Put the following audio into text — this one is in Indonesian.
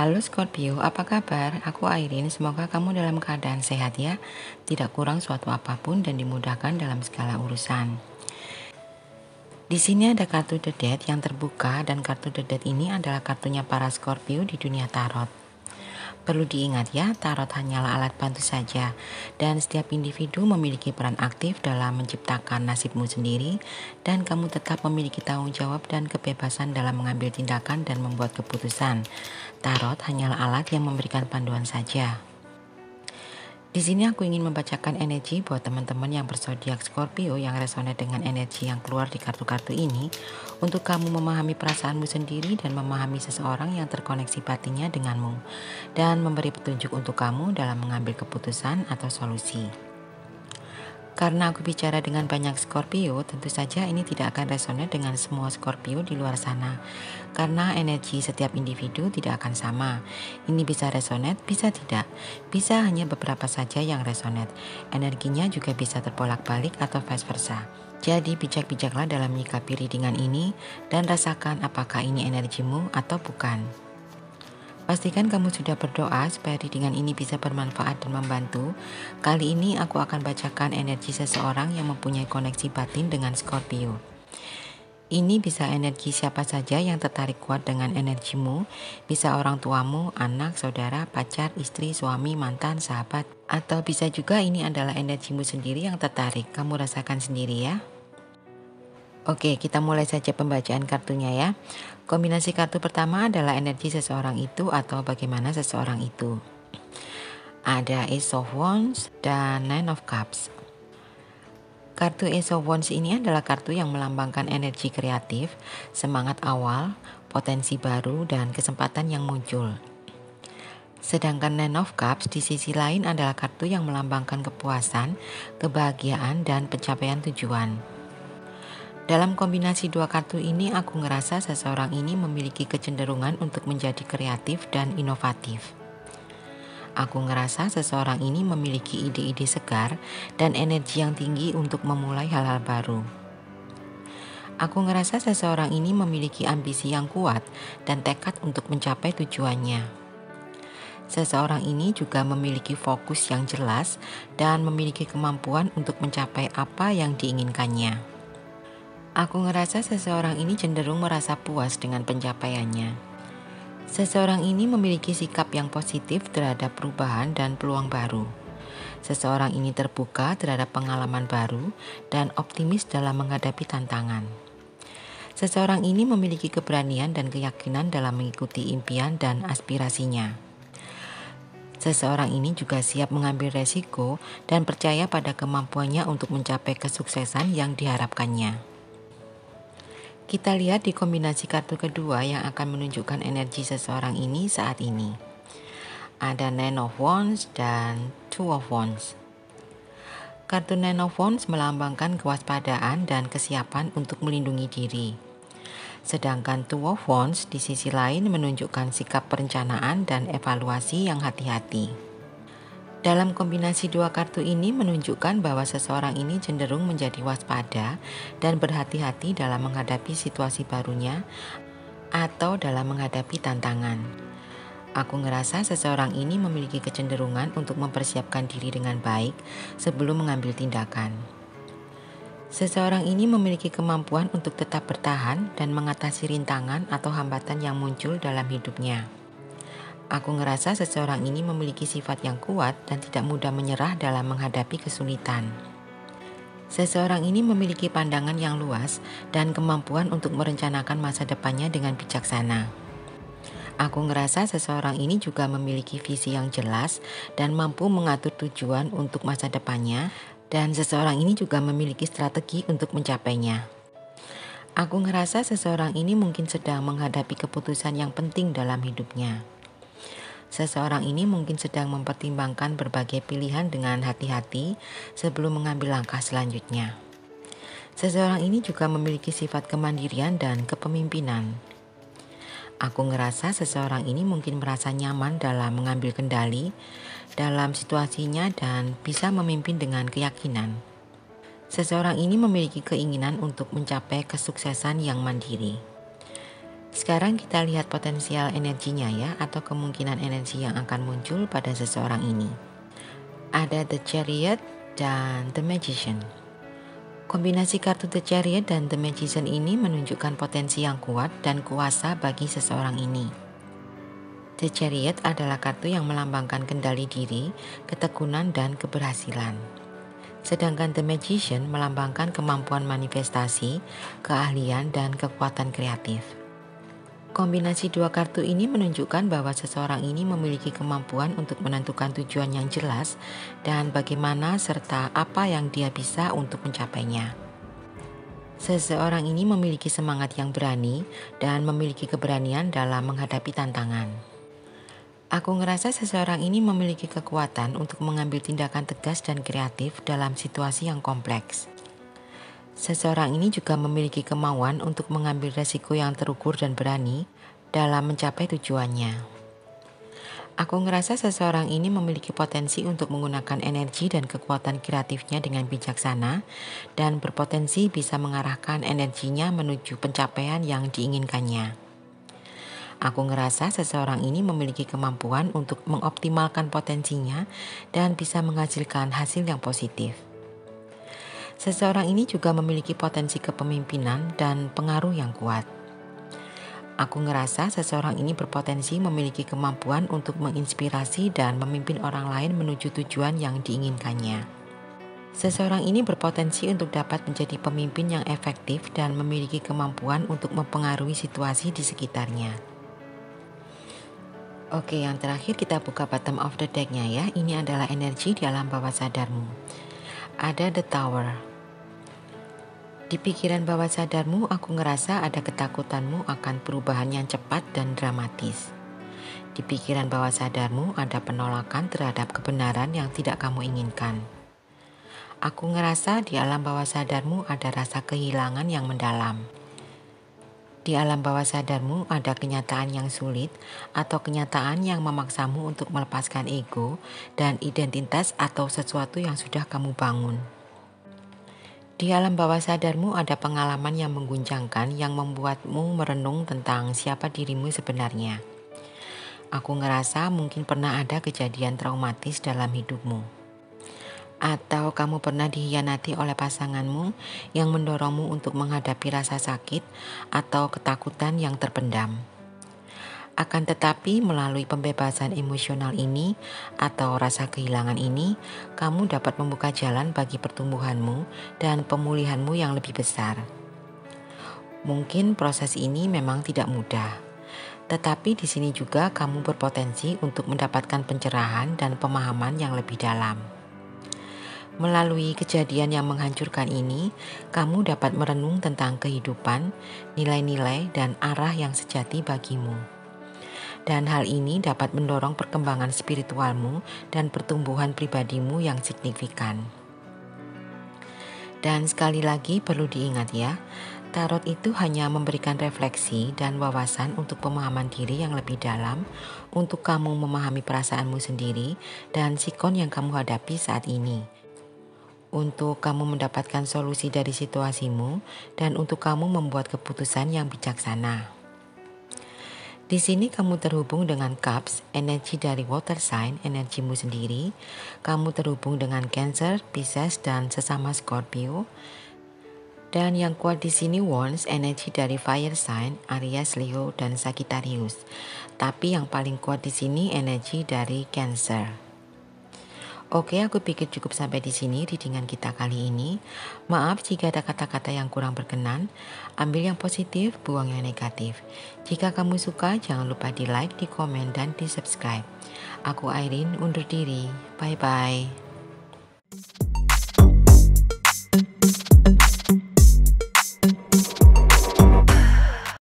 Halo Scorpio, apa kabar? Aku Airin, semoga kamu dalam keadaan sehat ya. Tidak kurang suatu apapun dan dimudahkan dalam segala urusan. Di sini ada kartu The Death yang terbuka dan kartu The Death ini adalah kartunya para Scorpio di dunia tarot. Perlu diingat ya, tarot hanyalah alat bantu saja dan setiap individu memiliki peran aktif dalam menciptakan nasibmu sendiri dan kamu tetap memiliki tanggung jawab dan kebebasan dalam mengambil tindakan dan membuat keputusan. Tarot hanyalah alat yang memberikan panduan saja. Di sini aku ingin membacakan energi buat teman-teman yang berzodiak Scorpio yang resonate dengan energi yang keluar di kartu-kartu ini untuk kamu memahami perasaanmu sendiri dan memahami seseorang yang terkoneksi batinnya denganmu dan memberi petunjuk untuk kamu dalam mengambil keputusan atau solusi. Karena aku bicara dengan banyak Scorpio, tentu saja ini tidak akan resonate dengan semua Scorpio di luar sana. Karena energi setiap individu tidak akan sama. Ini bisa resonate, bisa tidak. Bisa hanya beberapa saja yang resonate. Energinya juga bisa terbolak-balik atau vice versa. Jadi bijak-bijaklah dalam menyikapi readingan ini dan rasakan apakah ini energimu atau bukan. Pastikan kamu sudah berdoa supaya readingan ini bisa bermanfaat dan membantu. Kali ini aku akan bacakan energi seseorang yang mempunyai koneksi batin dengan Scorpio. Ini bisa energi siapa saja yang tertarik kuat dengan energimu, bisa orang tuamu, anak, saudara, pacar, istri, suami, mantan, sahabat, atau bisa juga ini adalah energimu sendiri yang tertarik. Kamu rasakan sendiri ya. Oke, kita mulai saja pembacaan kartunya ya. Kombinasi kartu pertama adalah energi seseorang itu atau bagaimana seseorang itu. Ada Ace of Wands dan Nine of Cups. Kartu Ace of Wands ini adalah kartu yang melambangkan energi kreatif, semangat awal, potensi baru, dan kesempatan yang muncul. Sedangkan Nine of Cups di sisi lain adalah kartu yang melambangkan kepuasan, kebahagiaan, dan pencapaian tujuan. Dalam kombinasi dua kartu ini, aku ngerasa seseorang ini memiliki kecenderungan untuk menjadi kreatif dan inovatif. Aku ngerasa seseorang ini memiliki ide-ide segar dan energi yang tinggi untuk memulai hal-hal baru. Aku ngerasa seseorang ini memiliki ambisi yang kuat dan tekad untuk mencapai tujuannya. Seseorang ini juga memiliki fokus yang jelas dan memiliki kemampuan untuk mencapai apa yang diinginkannya. Aku ngerasa seseorang ini cenderung merasa puas dengan pencapaiannya. Seseorang ini memiliki sikap yang positif terhadap perubahan dan peluang baru. Seseorang ini terbuka terhadap pengalaman baru dan optimis dalam menghadapi tantangan. Seseorang ini memiliki keberanian dan keyakinan dalam mengikuti impian dan aspirasinya. Seseorang ini juga siap mengambil resiko dan percaya pada kemampuannya untuk mencapai kesuksesan yang diharapkannya. Kita lihat di kombinasi kartu kedua yang akan menunjukkan energi seseorang ini saat ini. Ada Nine of Wands dan Two of Wands. Kartu Nine of Wands melambangkan kewaspadaan dan kesiapan untuk melindungi diri. Sedangkan Two of Wands di sisi lain menunjukkan sikap perencanaan dan evaluasi yang hati-hati. Dalam kombinasi dua kartu ini menunjukkan bahwa seseorang ini cenderung menjadi waspada dan berhati-hati dalam menghadapi situasi barunya atau dalam menghadapi tantangan. Aku ngerasa seseorang ini memiliki kecenderungan untuk mempersiapkan diri dengan baik sebelum mengambil tindakan. Seseorang ini memiliki kemampuan untuk tetap bertahan dan mengatasi rintangan atau hambatan yang muncul dalam hidupnya. Aku ngerasa seseorang ini memiliki sifat yang kuat dan tidak mudah menyerah dalam menghadapi kesulitan. Seseorang ini memiliki pandangan yang luas dan kemampuan untuk merencanakan masa depannya dengan bijaksana. Aku ngerasa seseorang ini juga memiliki visi yang jelas dan mampu mengatur tujuan untuk masa depannya, dan seseorang ini juga memiliki strategi untuk mencapainya. Aku ngerasa seseorang ini mungkin sedang menghadapi keputusan yang penting dalam hidupnya. Seseorang ini mungkin sedang mempertimbangkan berbagai pilihan dengan hati-hati sebelum mengambil langkah selanjutnya. Seseorang ini juga memiliki sifat kemandirian dan kepemimpinan. Aku ngerasa seseorang ini mungkin merasa nyaman dalam mengambil kendali dalam situasinya dan bisa memimpin dengan keyakinan. Seseorang ini memiliki keinginan untuk mencapai kesuksesan yang mandiri. Sekarang kita lihat potensial energinya ya, atau kemungkinan energi yang akan muncul pada seseorang ini. Ada The Chariot dan The Magician. Kombinasi kartu The Chariot dan The Magician ini menunjukkan potensi yang kuat dan kuasa bagi seseorang ini. The Chariot adalah kartu yang melambangkan kendali diri, ketekunan, dan keberhasilan. Sedangkan The Magician melambangkan kemampuan manifestasi, keahlian, dan kekuatan kreatif. Kombinasi dua kartu ini menunjukkan bahwa seseorang ini memiliki kemampuan untuk menentukan tujuan yang jelas dan bagaimana serta apa yang dia bisa untuk mencapainya. Seseorang ini memiliki semangat yang berani dan memiliki keberanian dalam menghadapi tantangan. Aku ngerasa seseorang ini memiliki kekuatan untuk mengambil tindakan tegas dan kreatif dalam situasi yang kompleks. Seseorang ini juga memiliki kemauan untuk mengambil resiko yang terukur dan berani dalam mencapai tujuannya. Aku ngerasa seseorang ini memiliki potensi untuk menggunakan energi dan kekuatan kreatifnya dengan bijaksana dan berpotensi bisa mengarahkan energinya menuju pencapaian yang diinginkannya. Aku ngerasa seseorang ini memiliki kemampuan untuk mengoptimalkan potensinya dan bisa menghasilkan hasil yang positif. Seseorang ini juga memiliki potensi kepemimpinan dan pengaruh yang kuat. Aku ngerasa seseorang ini berpotensi memiliki kemampuan untuk menginspirasi dan memimpin orang lain menuju tujuan yang diinginkannya. Seseorang ini berpotensi untuk dapat menjadi pemimpin yang efektif dan memiliki kemampuan untuk mempengaruhi situasi di sekitarnya. Oke, yang terakhir kita buka bottom of the deck-nya ya. Ini adalah energi di alam bawah sadarmu. Ada The Tower. Di pikiran bawah sadarmu, aku ngerasa ada ketakutanmu akan perubahan yang cepat dan dramatis. Di pikiran bawah sadarmu ada penolakan terhadap kebenaran yang tidak kamu inginkan. Aku ngerasa di alam bawah sadarmu ada rasa kehilangan yang mendalam. Di alam bawah sadarmu ada kenyataan yang sulit atau kenyataan yang memaksamu untuk melepaskan ego dan identitas atau sesuatu yang sudah kamu bangun. Di alam bawah sadarmu ada pengalaman yang mengguncangkan yang membuatmu merenung tentang siapa dirimu sebenarnya. Aku ngerasa mungkin pernah ada kejadian traumatis dalam hidupmu. Atau kamu pernah dikhianati oleh pasanganmu yang mendorongmu untuk menghadapi rasa sakit atau ketakutan yang terpendam. Akan tetapi melalui pembebasan emosional ini atau rasa kehilangan ini, kamu dapat membuka jalan bagi pertumbuhanmu dan pemulihanmu yang lebih besar. Mungkin proses ini memang tidak mudah, tetapi di sini juga kamu berpotensi untuk mendapatkan pencerahan dan pemahaman yang lebih dalam. Melalui kejadian yang menghancurkan ini, kamu dapat merenung tentang kehidupan, nilai-nilai, dan arah yang sejati bagimu. Dan hal ini dapat mendorong perkembangan spiritualmu dan pertumbuhan pribadimu yang signifikan. Dan sekali lagi perlu diingat ya, tarot itu hanya memberikan refleksi dan wawasan untuk pemahaman diri yang lebih dalam, untuk kamu memahami perasaanmu sendiri dan sikon yang kamu hadapi saat ini. Untuk kamu mendapatkan solusi dari situasimu dan untuk kamu membuat keputusan yang bijaksana. Di sini kamu terhubung dengan Cups, energi dari water sign, energimu sendiri. Kamu terhubung dengan Cancer, Pisces, dan sesama Scorpio. Dan yang kuat di sini Wands, energi dari fire sign, Aries, Leo, dan Sagittarius. Tapi yang paling kuat di sini energi dari Cancer. Oke, aku pikir cukup sampai di sini readingan kita kali ini. Maaf jika ada kata-kata yang kurang berkenan. Ambil yang positif, buang yang negatif. Jika kamu suka, jangan lupa di like, di komen, dan di subscribe. Aku Irene, undur diri. Bye-bye.